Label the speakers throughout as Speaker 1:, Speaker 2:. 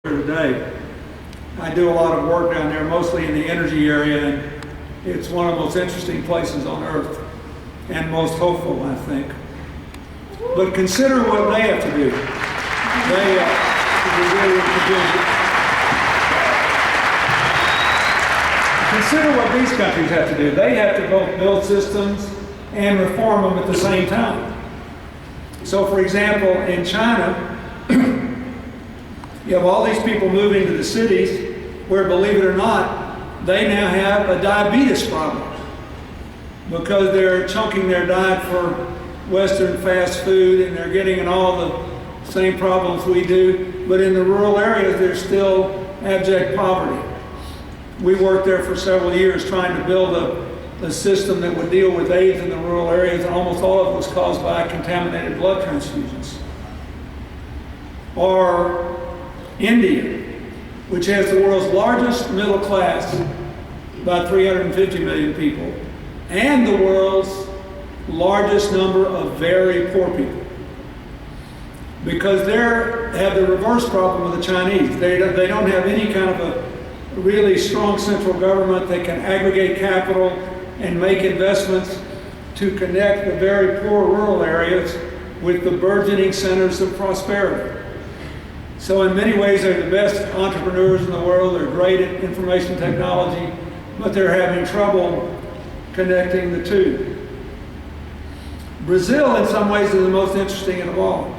Speaker 1: today. I do a lot of work down there, mostly in the energy area, and it's one of the most interesting places on earth and most hopeful, I think. But consider what they have to do. Consider what these countries have to do. They have to both build systems and reform them at the same time. So, for example, in China, you have all these people moving to the cities where, believe it or not, they now have a diabetes problem because they're chunking their diet for Western fast food and they're getting in all the same problems we do. But in the rural areas, there's still abject poverty. We worked there for several years trying to build a system that would deal with AIDS in the rural areas, and almost all of it was caused by contaminated blood transfusions. Or India, which has the world's largest middle class, about 350 million people, and the world's largest number of very poor people. Because they have the reverse problem with the Chinese. They don't have any kind of a really strong central government that can aggregate capital and make investments to connect the very poor rural areas with the burgeoning centers of prosperity. So in many ways, they're the best entrepreneurs in the world. They're great at information technology, but they're having trouble connecting the two. Brazil, in some ways, is the most interesting of all.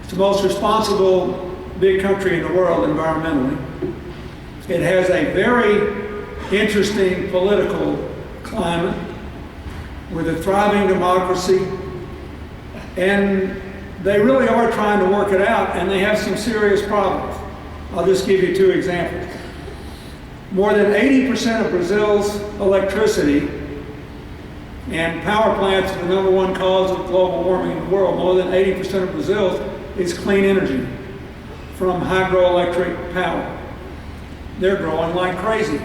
Speaker 1: It's the most responsible big country in the world environmentally. It has a very interesting political climate with a thriving democracy, and they really are trying to work it out, and they have some serious problems. I'll just give you two examples. More than 80% of Brazil's electricity, and power plants are the #1 cause of global warming in the world. More than 80% of Brazil's is clean energy from hydroelectric power. They're growing like crazy.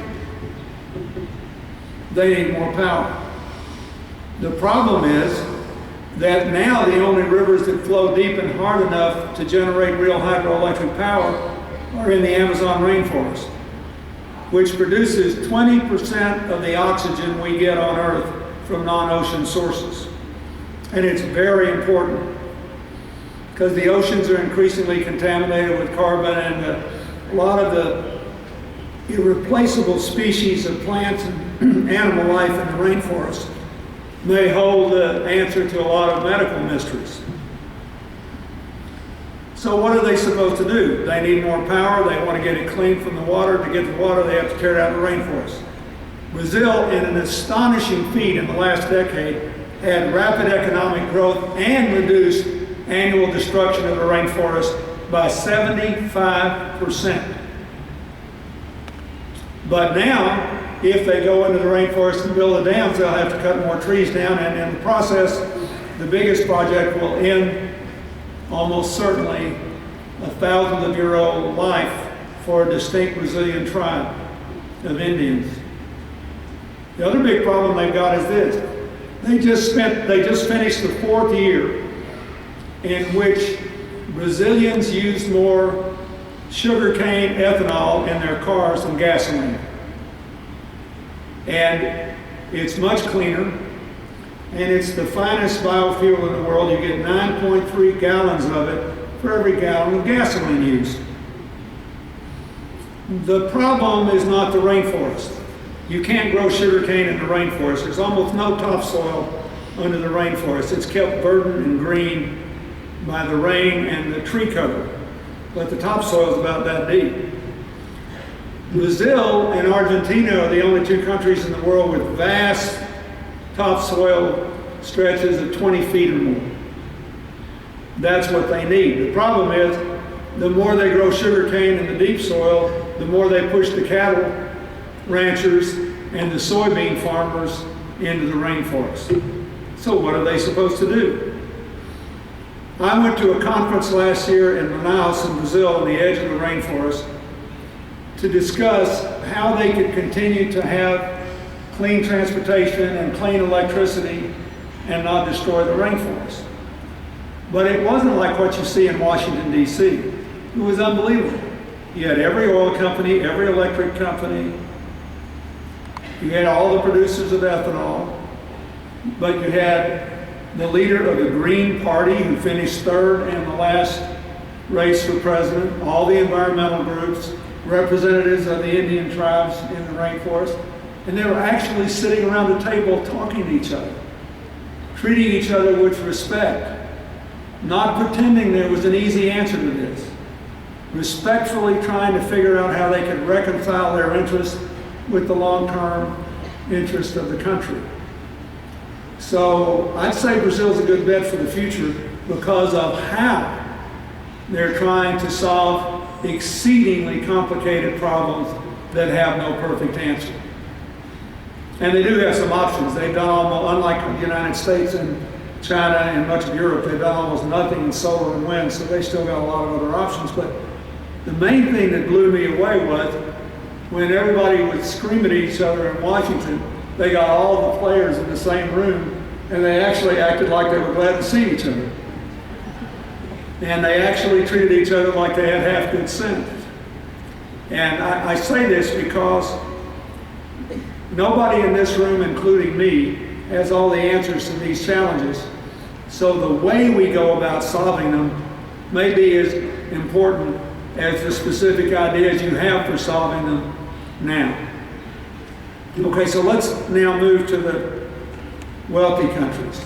Speaker 1: They need more power. The problem is that now the only rivers that flow deep and hard enough to generate real hydroelectric power are in the Amazon rainforest, which produces 20% of the oxygen we get on Earth from non-ocean sources. And it's very important because the oceans are increasingly contaminated with carbon, and a lot of the irreplaceable species of plants and animal life in the rainforest may hold the answer to a lot of medical mysteries. So what are they supposed to do? They need more power. They want to get it clean from the water. To get the water, they have to tear down the rainforest. Brazil, in an astonishing feat in the last decade, had rapid economic growth and reduced annual destruction of the rainforest by 75%. But now, if they go into the rainforest and build the dams, they'll have to cut more trees down, and in the process, the biggest project will end almost certainly 1,000-year-old life for a distinct Brazilian tribe of Indians. The other big problem they've got is this. They just finished the 4th year in which Brazilians used more sugarcane ethanol in their cars than gasoline. And it's much cleaner, and it's the finest biofuel in the world. You get 9.3 gallons of it for every gallon of gasoline used. The problem is not the rainforest. You can't grow sugarcane in the rainforest. There's almost no topsoil under the rainforest. It's kept verdant and green by the rain and the tree cover, but the topsoil is about that deep. Brazil and Argentina are the only two countries in the world with vast topsoil stretches of 20 feet or more. That's what they need. The problem is, the more they grow sugarcane in the deep soil, the more they push the cattle ranchers and the soybean farmers into the rainforest. So what are they supposed to do? I went to a conference last year in Manaus in Brazil on the edge of the rainforest to discuss how they could continue to have clean transportation and clean electricity and not destroy the rainforest. But it wasn't like what you see in Washington, D.C. It was unbelievable. You had every oil company, every electric company. You had all the producers of ethanol. But you had the leader of the Green Party who finished third in the last race for president, all the environmental groups, representatives of the Indian tribes in the rainforest, and they were actually sitting around the table talking to each other, treating each other with respect, not pretending there was an easy answer to this, respectfully trying to figure out how they could reconcile their interests with the long-term interest of the country. So I'd say Brazil's a good bet for the future because of how they're trying to solve exceedingly complicated problems that have no perfect answer. And they do have some options. They've done almost, unlike the United States and China and much of Europe, they've done almost nothing in solar and wind, so they still got a lot of other options. But the main thing that blew me away was when everybody would scream at each other in Washington, they got all the players in the same room and they actually acted like they were glad to see each other. And they actually treated each other like they had half good sense. And I say this because nobody in this room, including me, has all the answers to these challenges. So the way we go about solving them may be as important as the specific ideas you have for solving them now. Okay, so let's now move to the wealthy countries.